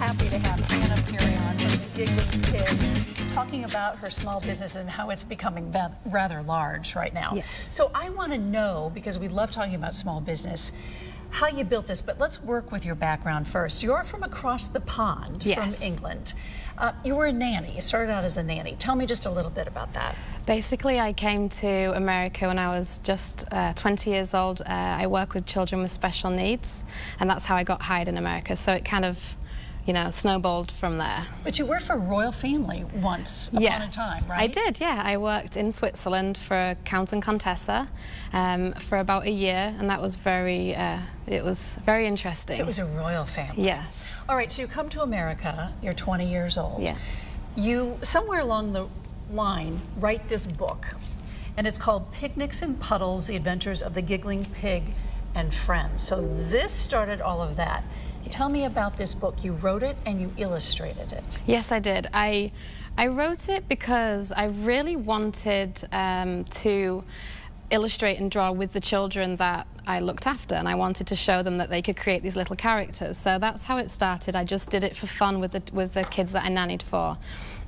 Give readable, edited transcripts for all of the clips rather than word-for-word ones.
happy to have Anna Perry on from the Giggling Pig, talking about her small business and how it's becoming rather large right now. Yes. So I want to know, because we love talking about small business, how you built this, but let's work with your background first. You're from across the pond, from England. You were a nanny. You started out as a nanny. Tell me just a little bit about that. Basically, I came to America when I was just 20 years old. I work with children with special needs, and that's how I got hired in America. So it kind of, you know, snowballed from there. But you worked for a royal family once upon a time, right? I did, yeah. I worked in Switzerland for Count and Contessa for about a year, and that was it was very interesting. So it was a royal family. Yes. All right, so you come to America, you're 20 years old. Yeah. You, somewhere along the line, write this book, and it's called Picnics and Puddles, The Adventures of the Giggling Pig and Friends. So this started all of that. Yes. Tell me about this book. You wrote it and you illustrated it. Yes, I did. I wrote it because I really wanted to illustrate and draw with the children that I looked after, and I wanted to show them that they could create these little characters. So that's how it started. I just did it for fun with the kids that I nannied for,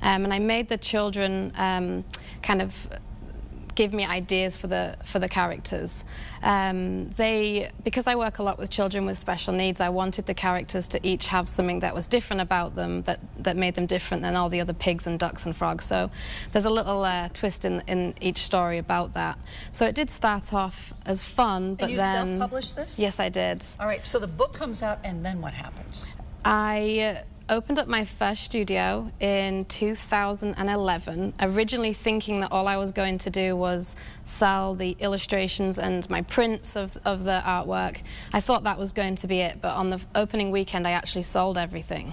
and I made the children kind of give me ideas for the characters. Because I work a lot with children with special needs, I wanted the characters to each have something that was different about them, that made them different than all the other pigs and ducks and frogs. So there's a little twist in each story about that. So it did start off as fun, but then... And you self-published this? Yes, I did. All right, so the book comes out, and then what happens? I opened up my first studio in 2011, originally thinking that all I was going to do was sell the illustrations and my prints of the artwork. I thought that was going to be it, but on the opening weekend I actually sold everything.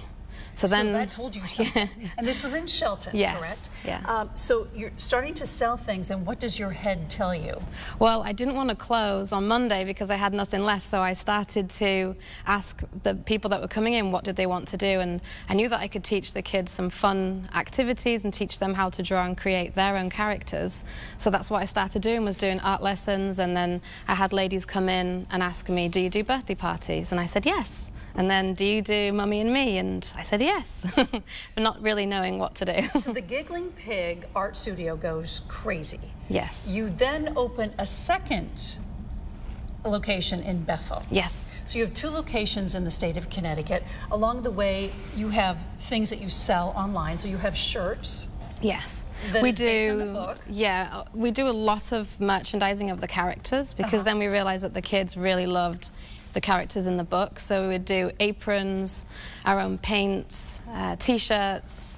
So that told you something. Yeah. And this was in Shelton, yes, correct? Yeah. So you're starting to sell things, and what does your head tell you? Well, I didn't want to close on Monday because I had nothing left, so I started to ask the people that were coming in what did they want to do, and I knew that I could teach the kids some fun activities and teach them how to draw and create their own characters. So that's what I started doing, was doing art lessons, and then I had ladies come in and ask me, do you do birthday parties? And I said yes. And then, do you do Mummy and Me? And I said yes, but not really knowing what to do. So the Giggling Pig art studio goes crazy. Yes. You then open a second location in Bethel. Yes. So you have two locations in the state of Connecticut. Along the way, you have things that you sell online. So you have shirts. Yes. We do. Based on the book. Yeah, we do a lot of merchandising of the characters, because then we realized that the kids really loved the characters in the book. So we would do aprons, our own paints, t-shirts,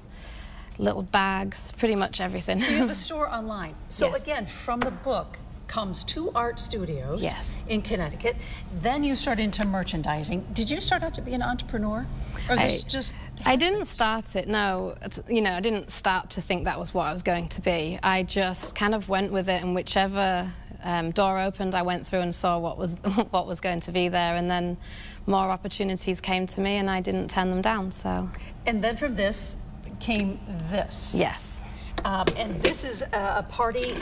little bags, pretty much everything. So you have a store online. So yes. Again, from the book comes two art studios yes. in Connecticut. Then you start into merchandising. Did you start out to be an entrepreneur? Or this just I didn't start it, no. You know, I didn't start to think that was what I was going to be. I just kind of went with it, and whichever door opened, I went through and saw what was going to be there, and then more opportunities came to me, and I didn't turn them down. So. And then from this came this. Yes. And this is a party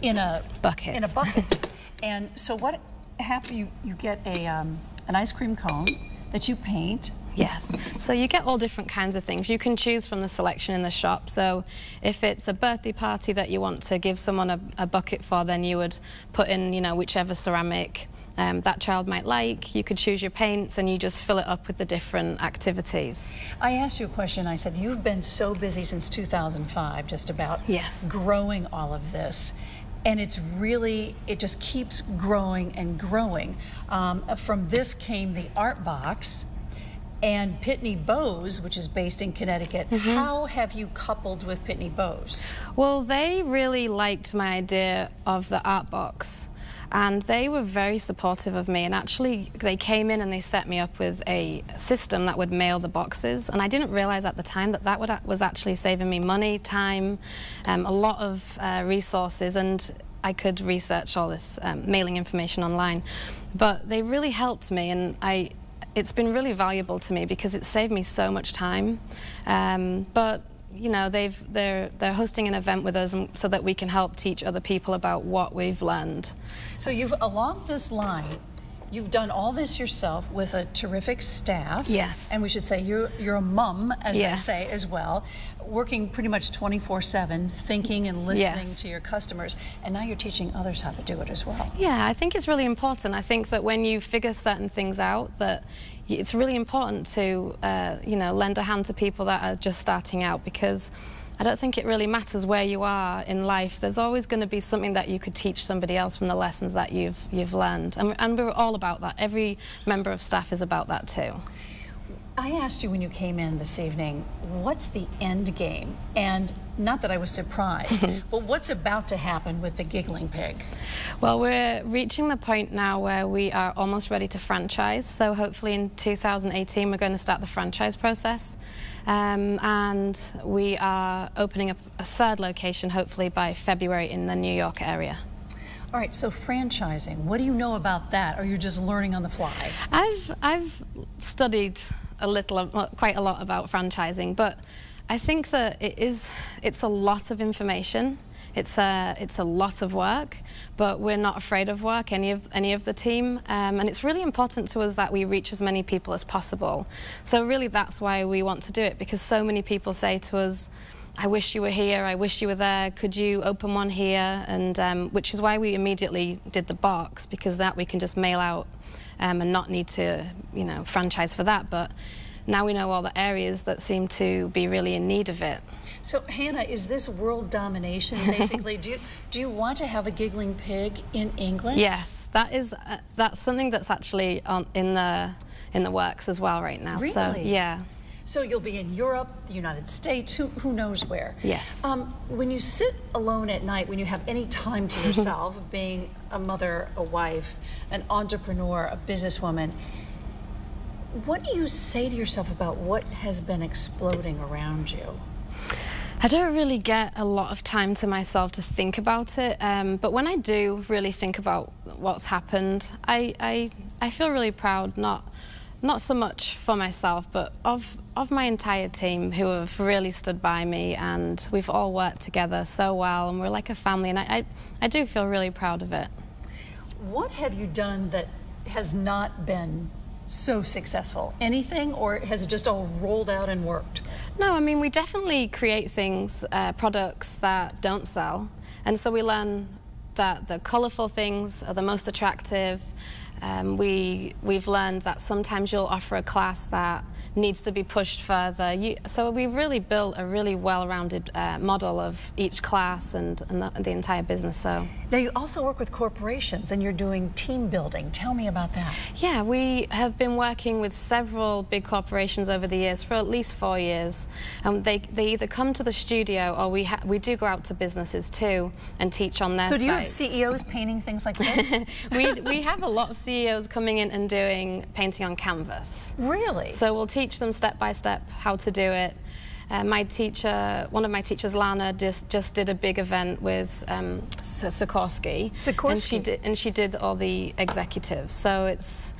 in a bucket. In a bucket. And so what happened? You get an ice cream cone that you paint. Yes. So you get all different kinds of things. You can choose from the selection in the shop. So if it's a birthday party that you want to give someone a bucket for, then you would put in, you know, whichever ceramic that child might like. You could choose your paints, and you just fill it up with the different activities. I asked you a question. I said, you've been so busy since 2005, just about, yes, growing all of this. And it's really, it just keeps growing and growing. From this came the art box and Pitney Bowes, which is based in Connecticut. How have you coupled with Pitney Bowes? Well, they really liked my idea of the art box, and they were very supportive of me, and actually they came in and they set me up with a system that would mail the boxes, and I didn't realize at the time that was actually saving me money, time, a lot of resources, and I could research all this mailing information online. But they really helped me, and it's been really valuable to me because it saved me so much time. But you know, they're hosting an event with us so that we can help teach other people about what we've learned. So you've, along this line, you've done all this yourself with a terrific staff. Yes. And we should say you're a mum, as Yes. they say as well, working pretty much 24/7, thinking and listening Yes. to your customers. And now you're teaching others how to do it as well. Yeah, I think it's really important. I think that when you figure certain things out, that it's really important to, you know, lend a hand to people that are just starting out, because I don't think it really matters where you are in life. There's always going to be something that you could teach somebody else from the lessons that you've learned. And we're all about that. Every member of staff is about that too. I asked you when you came in this evening, what's the end game? And not that I was surprised, but what's about to happen with the Giggling Pig? Well, we're reaching the point now where we are almost ready to franchise. So hopefully in 2018 we're going to start the franchise process. And we are opening up a third location hopefully by February in the New York area. All right, so franchising, what do you know about that, or you're just learning on the fly? I've studied a little, well, quite a lot about franchising, but I think that it's a lot of information. It's a lot of work, but we're not afraid of work, any of the team, and it's really important to us that we reach as many people as possible. So really that's why we want to do it, because so many people say to us, I wish you were here, I wish you were there, could you open one here? And which is why we immediately did the box, because that we can just mail out and not need to, you know, franchise for that. But now we know all the areas that seem to be really in need of it. So Hannah, is this world domination basically? do you want to have a Giggling Pig in England? Yes, that's something that's actually in the works as well right now. Really? So yeah. So you'll be in Europe, the United States, who knows where. Yes. When you sit alone at night, when you have any time to yourself, being a mother, a wife, an entrepreneur, a businesswoman, what do you say to yourself about what has been exploding around you? I don't really get a lot of time to myself to think about it, but when I do really think about what's happened, I feel really proud, not so much for myself, but of my entire team who have really stood by me, and we've all worked together so well, and we're like a family, and I do feel really proud of it. What have you done that has not been so successful? Anything, or has it just all rolled out and worked? No, I mean, we definitely create things, products that don't sell, and so we learn that the colourful things are the most attractive. We've learned that sometimes you'll offer a class that needs to be pushed further. So we've really built a really well-rounded model of each class and the entire business. So now you also work with corporations, and you're doing team building. Tell me about that. Yeah, we have been working with several big corporations over the years for at least 4 years. They either come to the studio, or we do go out to businesses too and teach on their sites. So do you have CEOs painting things like this? we have a lot of CEOs coming in and doing painting on canvas. Really? So we'll teach them step by step how to do it. My teacher, one of my teachers, Lana, just did a big event with Sikorsky. Sikorsky. And she did all the executives. So it's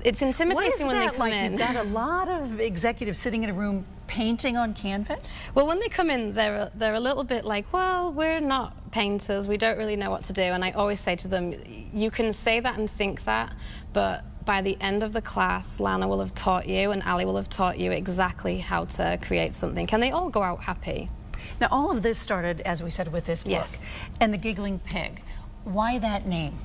intimidating when they come in. You've got a lot of executives sitting in a room painting on canvas? Well, when they come in, they're a little bit like, well, we're not painters, we don't really know what to do. And I always say to them, you can say that and think that, but by the end of the class, Lana will have taught you and Ali will have taught you exactly how to create something. And they all go out happy. Now, all of this started, as we said, with this book. Yes. And the Giggling Pig. Why that name?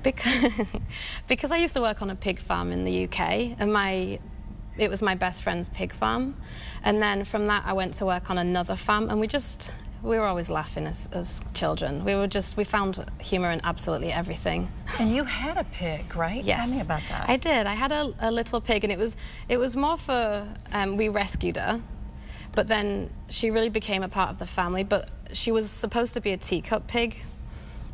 Because I used to work on a pig farm in the UK, and it was my best friend's pig farm. And then from that, I went to work on another farm, and we were always laughing as children. We found humor in absolutely everything. And you had a pig, right? Yes. Tell me about that. I did. I had a little pig, and it was more for, we rescued her, but then she really became a part of the family. But she was supposed to be a teacup pig,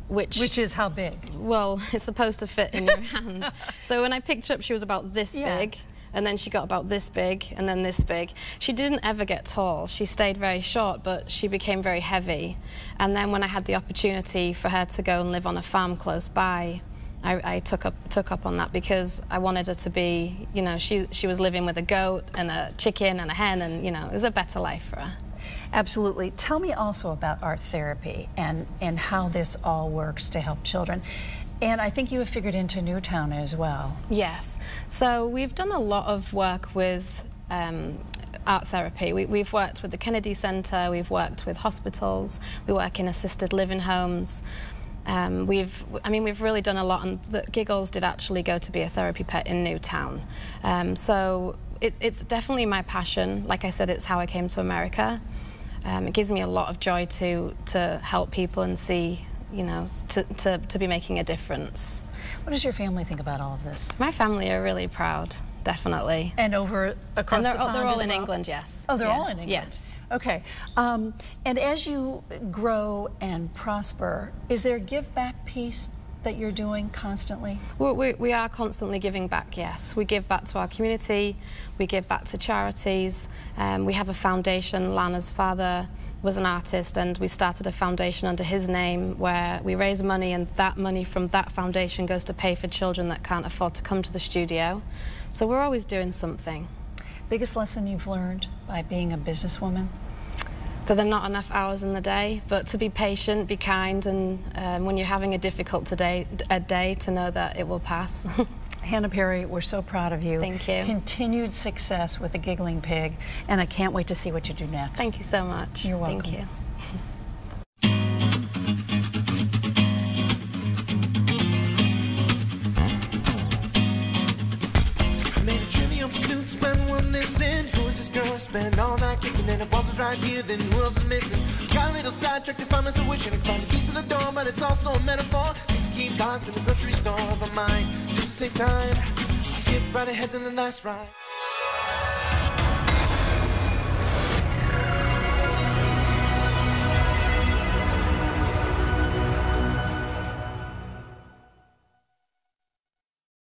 which is how big? Well, it's supposed to fit in your hand. So when I picked her up, she was about this big. And then she got about this big, and then this big. She didn't ever get tall. She stayed very short, but she became very heavy. And then when I had the opportunity for her to go and live on a farm close by, I took up on that, because I wanted her to be, you know, she was living with a goat and a chicken and a hen, and, you know, it was a better life for her. Absolutely. Tell me also about art therapy and how this all works to help children. And I think you have figured into Newtown as well. Yes. So we've done a lot of work with art therapy. We've worked with the Kennedy Center, we've worked with hospitals, we work in assisted living homes. We've really done a lot, and the Giggles did actually go to be a therapy pet in Newtown. So it's definitely my passion. Like I said, it's how I came to America. It gives me a lot of joy to help people and see, you know, to be making a difference. What does your family think about all of this? My family are really proud, definitely. And across the pond they're all as in well? England, yes. Oh, they're all in England? Yes. Okay. And as you grow and prosper, is there a give back piece that you're doing constantly? We are constantly giving back, yes. We give back to our community, we give back to charities. We have a foundation. Lana's father was an artist, and we started a foundation under his name where we raise money, and that money from that foundation goes to pay for children that can't afford to come to the studio. So we're always doing something. Biggest lesson you've learned by being a businesswoman? That there are not enough hours in the day, but to be patient, be kind, and when you're having a difficult day, to know that it will pass. Hannah Perry, we're so proud of you. Thank you. Continued success with the Giggling Pig, and I can't wait to see what you do next. Thank you so much. You're welcome. Thank you. Spend all night kissing, and if one was right here, then who else is missing? Got a little sidetracked if I'm so wishing I could find the keys to the door, but it's also a metaphor. Things to keep locked in the grocery store, but mine just to save time. Skip right ahead to the last ride.